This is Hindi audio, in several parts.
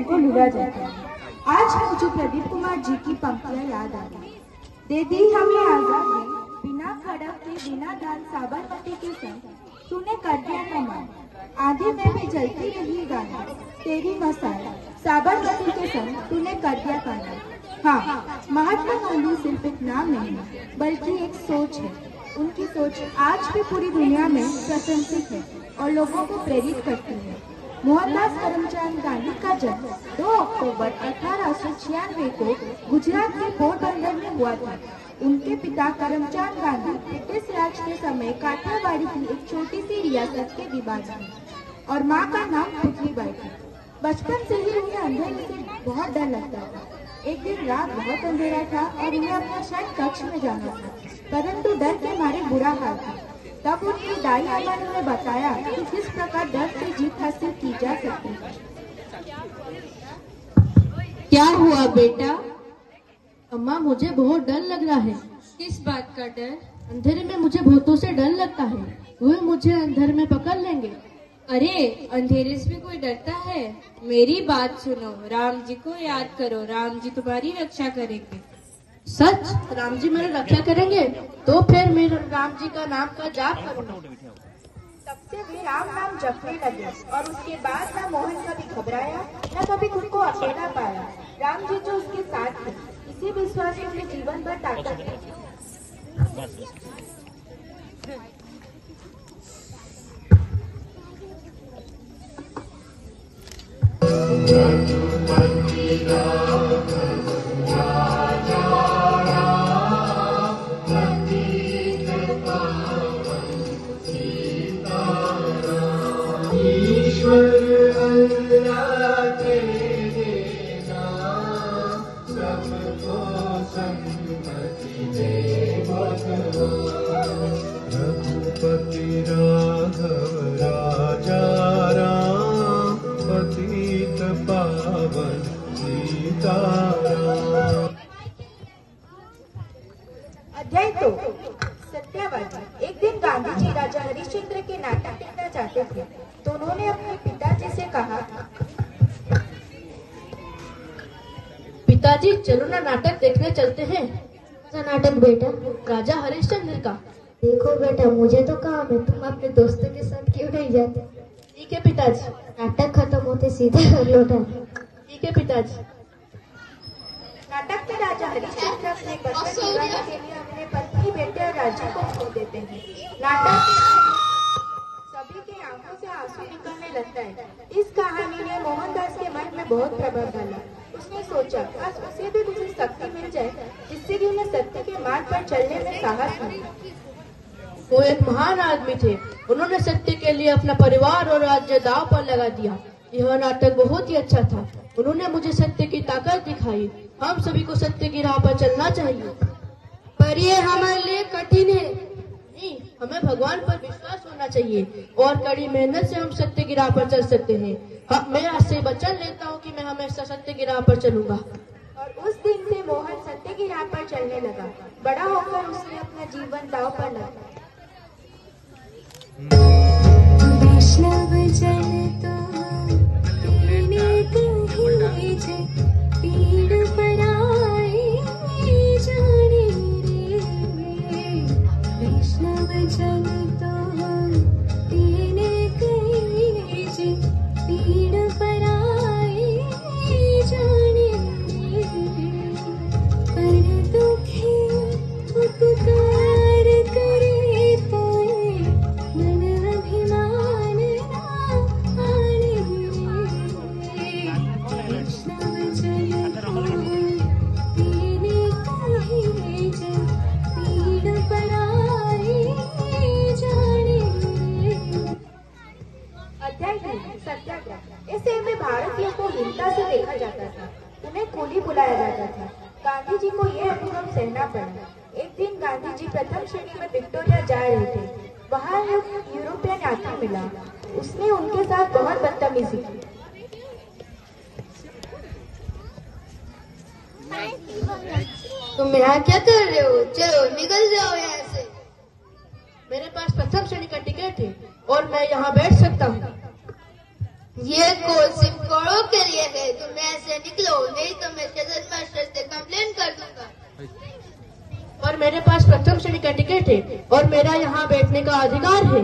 को लुढ़ा जाता है। आज मुझे प्रदीप कुमार जी की पंक्तियां याद आ गई। दे दी हमें आजादी, बिना खड़क के बिना दान साबरमती के संग, तूने कर दिया कमाल, आंधी में भी जलती रही गाड़ी, तेरी मसाल, साबरमती के संग तूने कर दिया कमाल। हाँ, महात्मा गांधी सिर्फ एक नाम नहीं बल्कि एक सोच है। उनकी सोच आज भी पूरी दुनिया में प्रशंसित है और लोगों को प्रेरित करती है। मोहनदास करमचंद गांधी का जन्म 2 अक्टूबर 1896 को गुजरात के पोरबंदर में हुआ था। उनके पिता करमचंद गांधी ब्रिटिश राज के समय काठियावाड़ी की एक छोटी सी रियासत के दिवान थे और माँ का नाम पुतलीबाई थी। बचपन से ही उन्हें अंधेरे से बहुत डर लगता था। एक दिन रात बहुत अंधेरा था और उन्हें अपना शयन कक्ष में जाना था, परंतु डर के मारे बुरा हाल था। तब उनकी दाई अम्मा ने बताया कि किस प्रकार डर से जीत हासिल की जा सकती है। क्या हुआ बेटा? अम्मा, मुझे बहुत डर लग रहा है। किस बात का डर? अंधेरे में मुझे भूतों से डर लगता है, वे मुझे अंधेरे में पकड़ लेंगे। अरे, अंधेरे से भी कोई डरता है? मेरी बात सुनो, राम जी को याद करो, राम जी तुम्हारी रक्षा करेंगे। सच? राम जी मेरी रक्षा करेंगे? तो फिर मैं राम जी का नाम का जाप करूंगा। तब से वे राम नाम जपने लगे और उसके बाद न मोहन कभी घबराया न कभी खुद को अकेला पाया। राम जी जो उसके साथ थे, इसी विश्वास से उन्हें जीवन भर ताकत दी। रघुपति राघव राजा राम, पतित पावन सीताराम। अध्याय 2 सत्यावादी। एक दिन गांधी जी राजा हरिश्चंद्र के नाटक देखना चाहते थे, तो उन्होंने अपने पिताजी से कहा, पिताजी चलो ना नाटक देखने चलते हैं। नाटक बेटा? राजा हरिश्चंद्र का। देखो बेटा, मुझे तो काम है, तुम अपने दोस्तों के साथ क्यों नहीं जाते? ठीक है पिताजी। नाटक खत्म होते सीधे घर लौटा। ठीक है पिताजी। नाटक में राजा हरिश्चंद्र अपने बचपन दिवाने के लिए अपने पत्नी, बेटे और राज्य को खो देते हैं। नाटक सभी की आंखों से आंसू निकलने लगता है। इस कहानी ने मोहनदास के मन में बहुत प्रभाव डाला। उसने सोचा, काश उसे भी कुछ शक्ति मिल जाए जिससे कि उन्हें सत्य के मार्ग पर चलने में साहस मिले। वो एक महान आदमी थे। उन्होंने सत्य के लिए अपना परिवार और राज्य दांव पर लगा दिया। यह नाटक बहुत ही अच्छा था। उन्होंने मुझे सत्य की ताकत दिखाई। हम सभी को सत्य की राह पर चलना चाहिए। पर ये हमारे लिए कठिन है। नहीं, हमें भगवान पर विश्वास होना चाहिए और कड़ी मेहनत से हम सत्य की राह पर चल सकते हैं। मैं आज से वचन लेता हूँ कि मैं हमेशा सत्य की राह पर चलूंगा। और उस दिन से मोहन सत्य की राह पर चलने लगा। बड़ा होकर उसने अपना जीवन दांव पर लगाया। वैष्णव जन तो तेने कहे पीड़ पराए जाने रे। वैष्णव जन तो तेने कहे पीड़ पराए जाने रे। पर दुखे उपकार करे कोई मन अभिमान ना आने रे। वैष्णव जन को तेने कहे पीड़ पराए जाने रे। अध्याय 3 सत्याग्रह। इस समय में भारतीयों को हिंसा से देखा जाता था, उन्हें कूली बुलाया जाता था। गांधी जी को यह अनुभव सहना पड़ा। एक दिन गांधी जी प्रथम श्रेणी में विक्टोरिया जा रहे थे। वहां एक यूरोपियन यात्री मिला। उसने उनके साथ बहुत बदतमीजी की। तुम यहाँ क्या कर रहे हो? चलो निकल जाओ यहाँ से। मेरे पास प्रथम श्रेणी का टिकट है और मैं यहाँ बैठ सकता हूँ। ये कोर्स सिर्फ करोड़ों के लिए है, तुम्हें टिकट है और मेरा यहाँ बैठने का अधिकार है।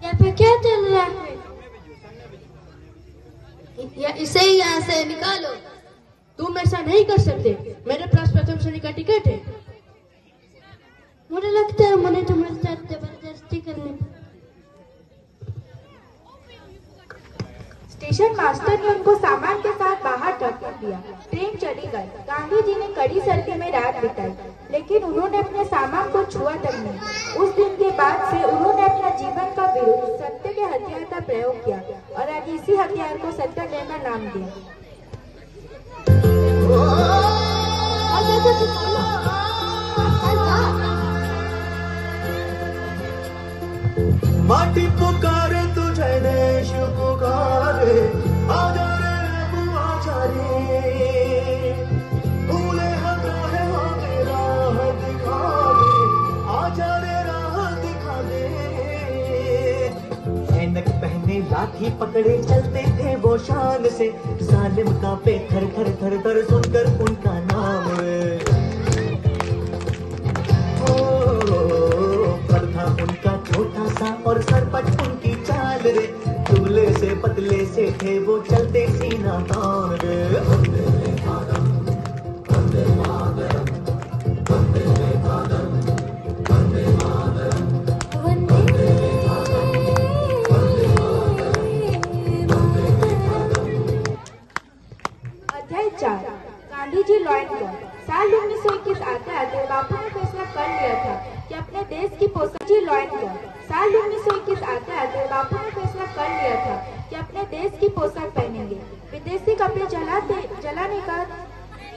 यहाँ पे क्या चल रहा है? इसे ही यहाँ से निकालो। तुम ऐसा नहीं कर सकते, मेरे पास प्रथम श्रेणी का टिकट है। मुझे लगता है मुझे तुम्हारे साथ जबरदस्ती करनी। स्टेशन मास्टर ने उनको सामान के साथ बाहर धकेल दिया। ट्रेन चली गई। गांधी जी ने कड़ी सर्दी में रात बिताई, लेकिन उन्होंने अपने सामान को छुआ तक नहीं। उस दिन के बाद से उन्होंने अपना जीवन का विरुद्ध सत्य के हथियार का प्रयोग किया और आज इसी हथियार को सत्याग्रह नाम दिया। माटी पुकारे तुझे, देश पुकारे, आजा रे रब आजा रे, भूले हटा है हमें राह दिखा दे, आजा रे राह दिखा दे। ऐनक पहने लाठी पकड़े चलते थे वो शान से, जालिम का पे थर थर थर थर सुनकर उनका नाम रे। था उनका छोटा सा और सरपट उनकी चाल रे, दुबले से पतले से थे वो चलते सीना तान रे। वंदे मातरम, वंदे मातरम, वंदे मातरम, वंदे मातरम, वंदे मातरम, वंदे मातरम। अध्याय 4। गांधी जी लॉयन पर। साल 1921 आते आते बापू ने फैसला कर लिया था कि अपने देश की पोशाक लॉयन पर। साल 1921 आते आते बापू ने फैसला कर लिया था कि अपने देश की पोशाक पहनेंगे। विदेशी कपड़े जलाने का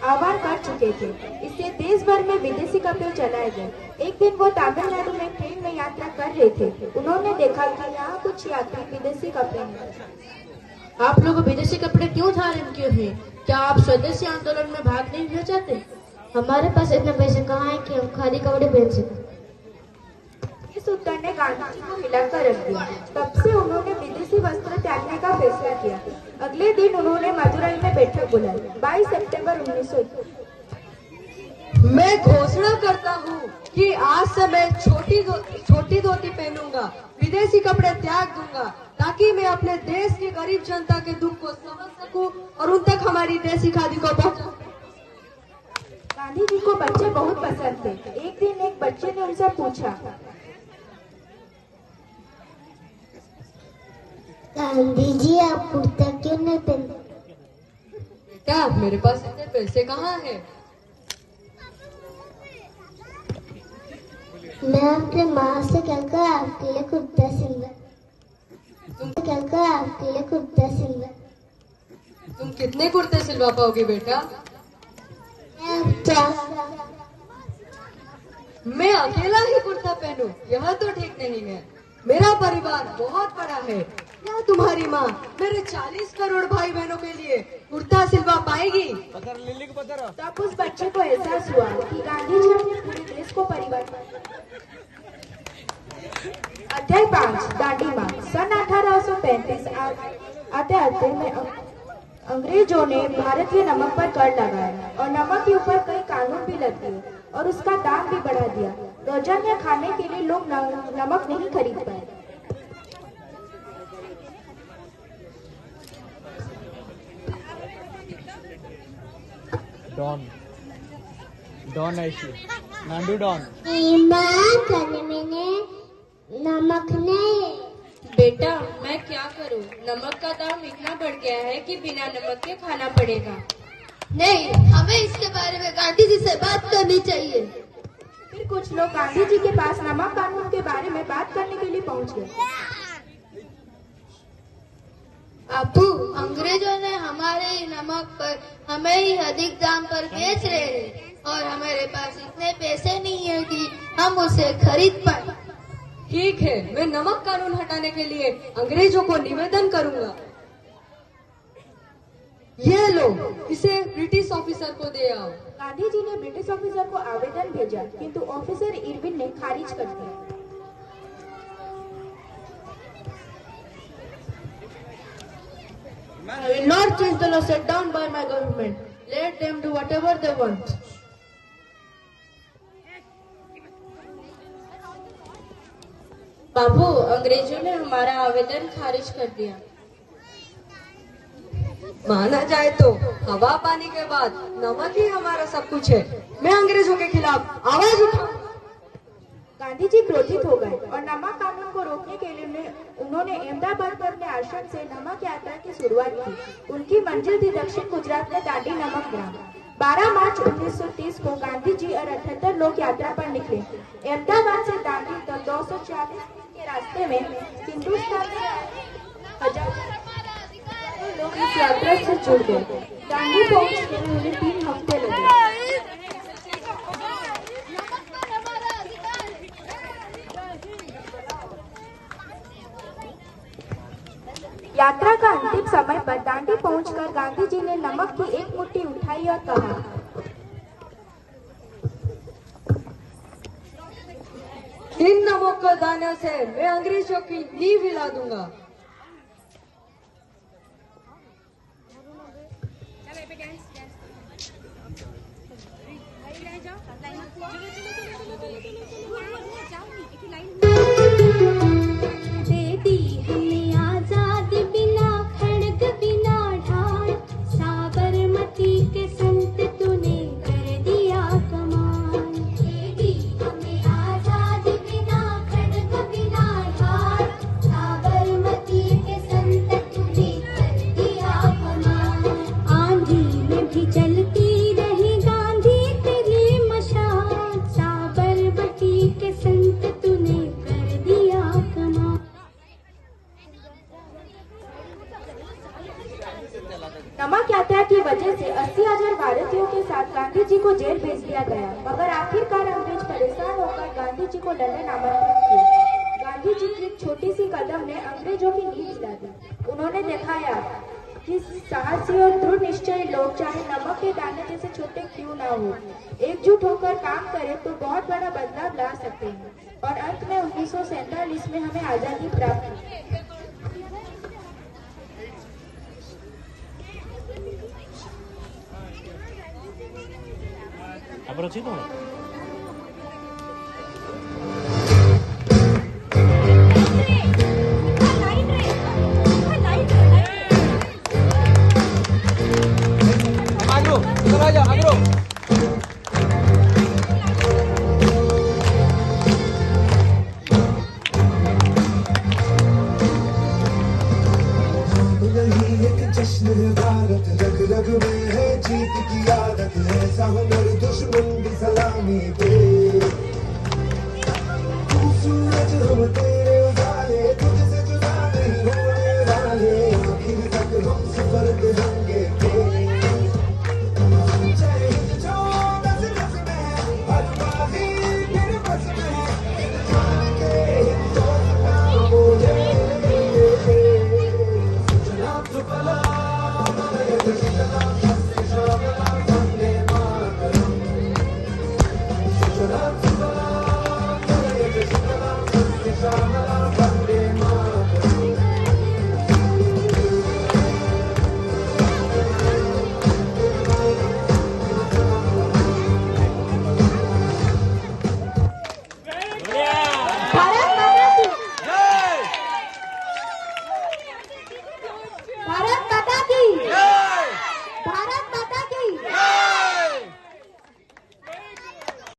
आह्वान कर चुके थे, इससे देश भर में विदेशी कपड़े जलाए गए। एक दिन वो तमिलनाडु में ट्रेन में यात्रा कर रहे थे। उन्होंने देखा कि यहाँ कुछ यात्री विदेशी कपड़े में। आप लोग विदेशी कपड़े क्यों धारण किए हैं? क्या आप स्वदेशी आंदोलन में भाग नहीं लेना चाहते? हमारे पास इतने पैसे कहाँ हैं कि हम खादी कपड़े पहन सकें। इस उत्तर ने गांधी जी को हिलाकर रख दिया। तब से उन्होंने विदेशी वस्त्र त्यागने का फैसला किया। अगले दिन उन्होंने मदुरई में बैठक बुलाई। 22 सितंबर 1921। मैं घोषणा करता हूँ कि आज से मैं छोटी धोती पहनूंगा, विदेशी कपड़े त्याग दूंगा, ताकि मैं अपने देश की गरीब जनता के दुख को समझ सकूं और उन तक हमारी देसी खादी को पहुंचा। गांधी जी को बच्चे बहुत पसंद थे। एक दिन एक बच्चे ने उनसे पूछा, गांधी जी आप कुर्ता क्यों नहीं पहनते? क्या मेरे पास इतने पैसे कहाँ हैं? मैं अपने माँ से कहकर आपके लिए कुर्ता सिलवा। तुम कितने कुर्ते सिलवा पाओगे बेटा? मैं अकेला ही कुर्ता पहनूं, यह तो ठीक नहीं है। मेरा परिवार बहुत बड़ा है। क्या तुम्हारी माँ मेरे 40 करोड़ भाई बहनों के लिए कुर्ता सिलवा पाएगी? तब उस बच्चे को एहसास हुआ कि गांधी जी अपने पूरे देश को परिवर्तन। अध्याय 5। दांडी मार्च। सन 1835 आते आते में अंग्रेजों ने भारत के नमक पर कर लगाया और नमक के ऊपर कई कानून भी लग दिए और उसका दाम भी बढ़ा दिया। रोजाना खाने के लिए लोग नमक नहीं खरीद पाए। डॉन ऐसी नांडू डॉन नमक नहीं। बेटा मैं क्या करूं? नमक का दाम इतना बढ़ गया है कि बिना नमक के खाना पड़ेगा। नहीं, हमें इसके बारे में गांधी जी से बात करनी चाहिए। फिर कुछ लोग गांधी जी के पास नमक कानून के बारे में बात करने के लिए पहुंच गए। बापू, अंग्रेजों ने हमारे नमक पर हमें ही अधिक दाम पर बेच रहे हैं और हमारे पास इतने पैसे नहीं है कि हम उसे खरीद पाए। ठीक है, मैं नमक कानून हटाने के लिए अंग्रेजों को निवेदन करूंगा। ये लो, इसे ब्रिटिश ऑफिसर को दे आओ। गांधी जी ने ब्रिटिश ऑफिसर को आवेदन भेजा, किंतु ऑफिसर इरविन ने खारिज कर दिया। I will not change the law set down by my government. Let them do whatever they want. बाबू, अंग्रेजों ने हमारा आवेदन खारिज कर दिया। माना जाए तो हवा पानी के बाद नमक ही हमारा सब कुछ है। मैं अंग्रेजों के खिलाफ आवाज उठाऊं। गांधी जी क्रोधित हो गए और नमक कानून को रोकने के लिए उन्होंने अहमदाबाद में अपने आश्रम से नमक यात्रा की शुरुआत की। उनकी मंजिल थी दक्षिण गुजरात में दांडी नमक ग्राम। 12 मार्च 1930 को गांधी जी और 78 लोग यात्रा पर निकले। अहमदाबाद से दांडी तक 240 के रास्ते में हिंदुस्तान से हजारों लोग इस यात्रा से जुड़ गए। दांडी पहुंचने में उन्हें 3 हफ्ते लगे। यात्रा का अंतिम समय पर दांडी पहुंचकर गांधी जी ने नमक की एक मुट्ठी उठाई और कहा, इन नमक के दाने से मैं अंग्रेजों की नींव हिला दूंगा। नमक यात्रा की वजह से 80,000 भारतीयों के साथ गांधी जी को जेल भेज दिया गया, मगर आखिरकार अंग्रेज परेशान होकर गांधी जी को लंदन आमंत्रित किया। गांधी जी की एक छोटी सी कदम ने अंग्रेजों की नींद हिला दी। उन्होंने दिखाया कि साहसी और दृढ़ निश्चयी लोग चाहे नमक के दाने जैसे छोटे क्यों ना हो, एकजुट होकर काम करें तो बहुत बड़ा बदलाव ला सकते हैं। और अंत में 1947 में हमें आजादी प्राप्त हुई। Abracito. Agro, iधर आ जा, agro. जश्न है भारत, रग रग में है जीत की आदत है, सामने दुश्मन की सलामी पे